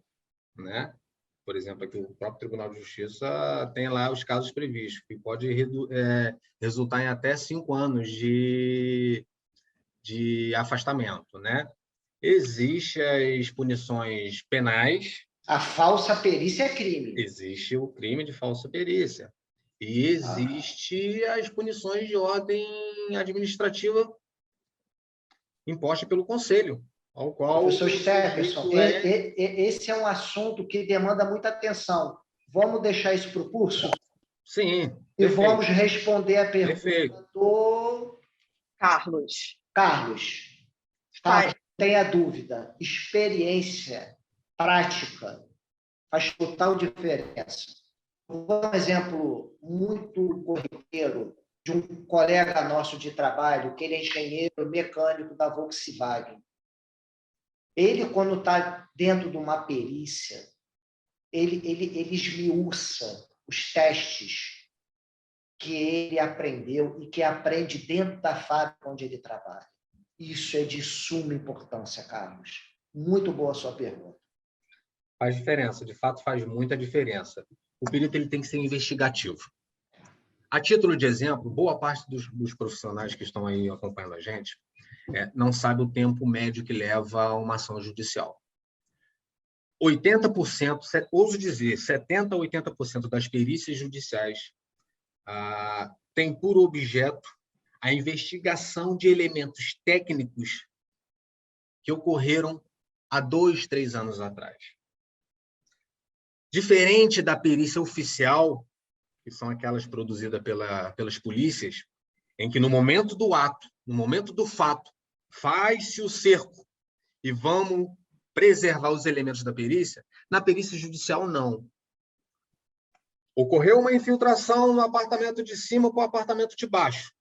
né? Por exemplo, aqui o próprio Tribunal de Justiça tem lá os casos previstos, que pode resultar em até 5 anos de afastamento, né? Existem as punições penais. A falsa perícia é crime. Existe o crime de falsa perícia. E existe as punições de ordem administrativa impostas pelo Conselho, ao qual Professor o Stephenson, sujeito esse é um assunto que demanda muita atenção. Vamos deixar isso para o curso? Sim, E perfeito. vamos responder a pergunta Perfeito. do Carlos. Carlos, tenha dúvida. Experiência prática faz total diferença. Vou dar um exemplo muito corriqueiro de um colega nosso de trabalho, que ele é engenheiro mecânico da Volkswagen. Ele, quando está dentro de uma perícia, ele esmiuça os testes que ele aprendeu e que aprende dentro da fábrica onde ele trabalha. Isso é de suma importância, Carlos. Muito boa a sua pergunta. Faz diferença, de fato faz muita diferença. O perito ele tem que ser investigativo. A título de exemplo, boa parte dos profissionais que estão aí acompanhando a gente não sabe o tempo médio que leva uma ação judicial. 80%, ouso dizer, 70% a 80% das perícias judiciais tem por objeto a investigação de elementos técnicos que ocorreram há 2, 3 anos atrás. Diferente da perícia oficial, que são aquelas produzidas pelas polícias, em que no momento do ato, no momento do fato, faz-se o cerco e vamos preservar os elementos da perícia, na perícia judicial, não. Ocorreu uma infiltração no apartamento de cima com o apartamento de baixo.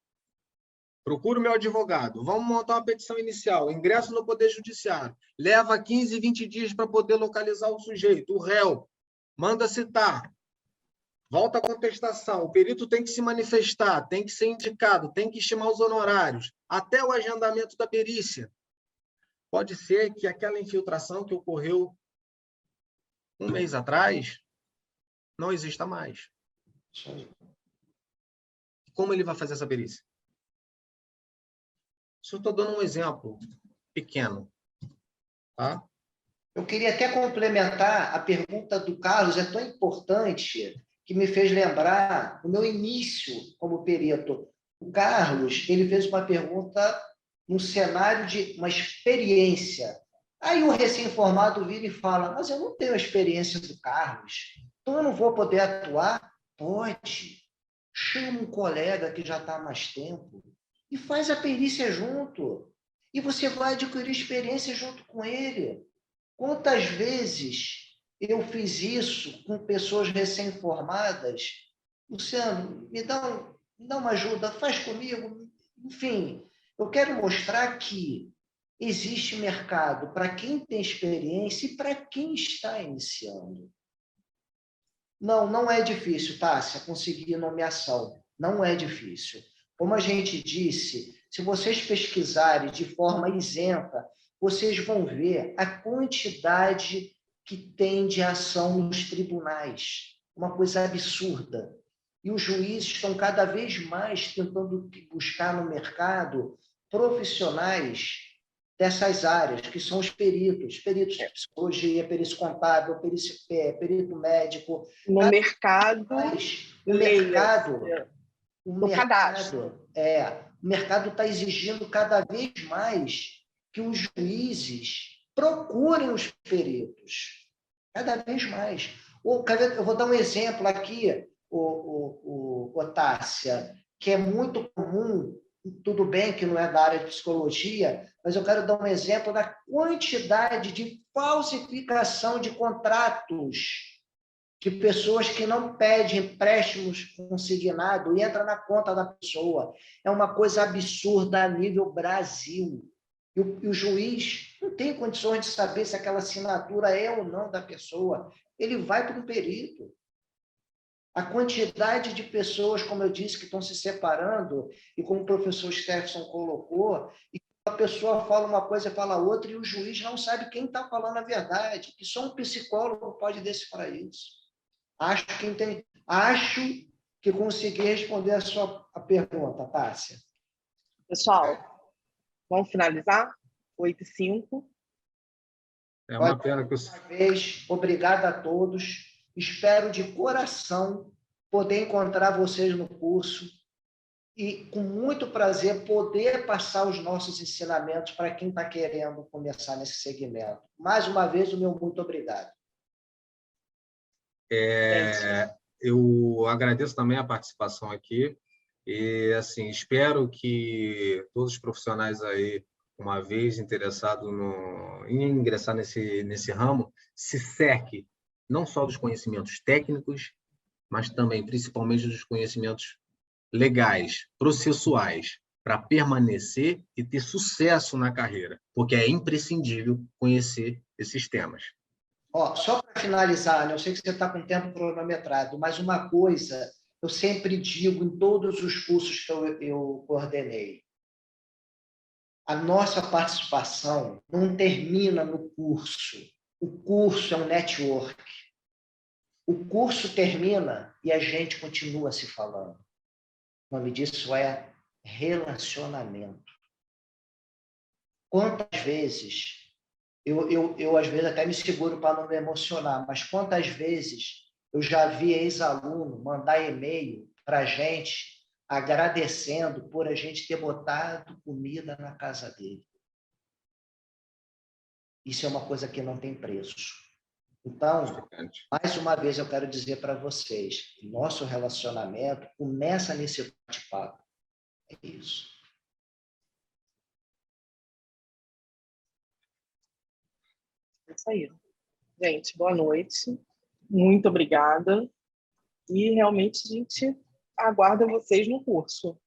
Procuro meu advogado. Vamos montar uma petição inicial. Ingresso no Poder Judiciário. Leva 15, 20 dias para poder localizar o sujeito, o réu. Manda citar. Volta a contestação. O perito tem que se manifestar, tem que ser indicado, tem que estimar os honorários, até o agendamento da perícia. Pode ser que aquela infiltração que ocorreu 1 mês atrás não exista mais. Como ele vai fazer essa perícia? Só estou dando um exemplo pequeno. Tá? Eu queria até complementar a pergunta do Carlos, é tão importante que me fez lembrar do meu início como perito. O Carlos, ele fez uma pergunta no cenário de uma experiência. Aí o recém-formado vira e fala, mas eu não tenho a experiência do Carlos, então eu não vou poder atuar? Pode. Chama um colega que já está há mais tempo e faz a perícia junto. E você vai adquirir experiência junto com ele. Quantas vezes eu fiz isso com pessoas recém-formadas? Luciano, me dá uma ajuda, faz comigo. Enfim, eu quero mostrar que existe mercado para quem tem experiência e para quem está iniciando. Não é difícil, Tássia, conseguir nomeação. Não é difícil. Como a gente disse, se vocês pesquisarem de forma isenta, vocês vão ver a quantidade que tem de ação nos tribunais. Uma coisa absurda. E os juízes estão cada vez mais tentando buscar no mercado profissionais dessas áreas, que são os peritos de psicologia, perícia contábil, perito médico. No mercado, o mercado está exigindo cada vez mais que os juízes procurem os peritos, cada vez mais. Eu vou dar um exemplo aqui, Tássia, que é muito comum, tudo bem que não é da área de psicologia, mas eu quero dar um exemplo da quantidade de falsificação de contratos de pessoas que não pedem empréstimos consignados e entra na conta da pessoa. É uma coisa absurda a nível Brasil. E o juiz não tem condições de saber se aquela assinatura é ou não da pessoa. Ele vai para um perito. A quantidade de pessoas, como eu disse, que estão se separando, e como o professor Stephenson colocou, e a pessoa fala uma coisa e fala outra, e o juiz não sabe quem está falando a verdade, que só um psicólogo pode decifrar isso. Acho que consegui responder a sua pergunta, Tássia. Pessoal, vamos finalizar? 8h05. É uma pena que uma vez, obrigado a todos. Espero de coração poder encontrar vocês no curso e, com muito prazer, poder passar os nossos ensinamentos para quem está querendo começar nesse segmento. Mais uma vez, o meu muito obrigado. Eu agradeço também a participação aqui e, assim, espero que todos os profissionais aí, uma vez interessados em ingressar nesse ramo, se cerque não só dos conhecimentos técnicos, mas também, principalmente, dos conhecimentos legais, processuais, para permanecer e ter sucesso na carreira, porque é imprescindível conhecer esses temas. Só para finalizar, eu sei que você está com o tempo cronometrado, mas uma coisa eu sempre digo em todos os cursos que eu coordenei. A nossa participação não termina no curso. O curso é um network. O curso termina e a gente continua se falando. O nome disso é relacionamento. Quantas vezes, eu às vezes até me seguro para não me emocionar, mas quantas vezes eu já vi ex-aluno mandar e-mail para a gente agradecendo por a gente ter botado comida na casa dele. Isso é uma coisa que não tem preço. Então, mais uma vez eu quero dizer para vocês, nosso relacionamento começa nesse bate-papo. É isso. É isso aí. Gente, boa noite. Muito obrigada. E realmente a gente aguarda vocês no curso.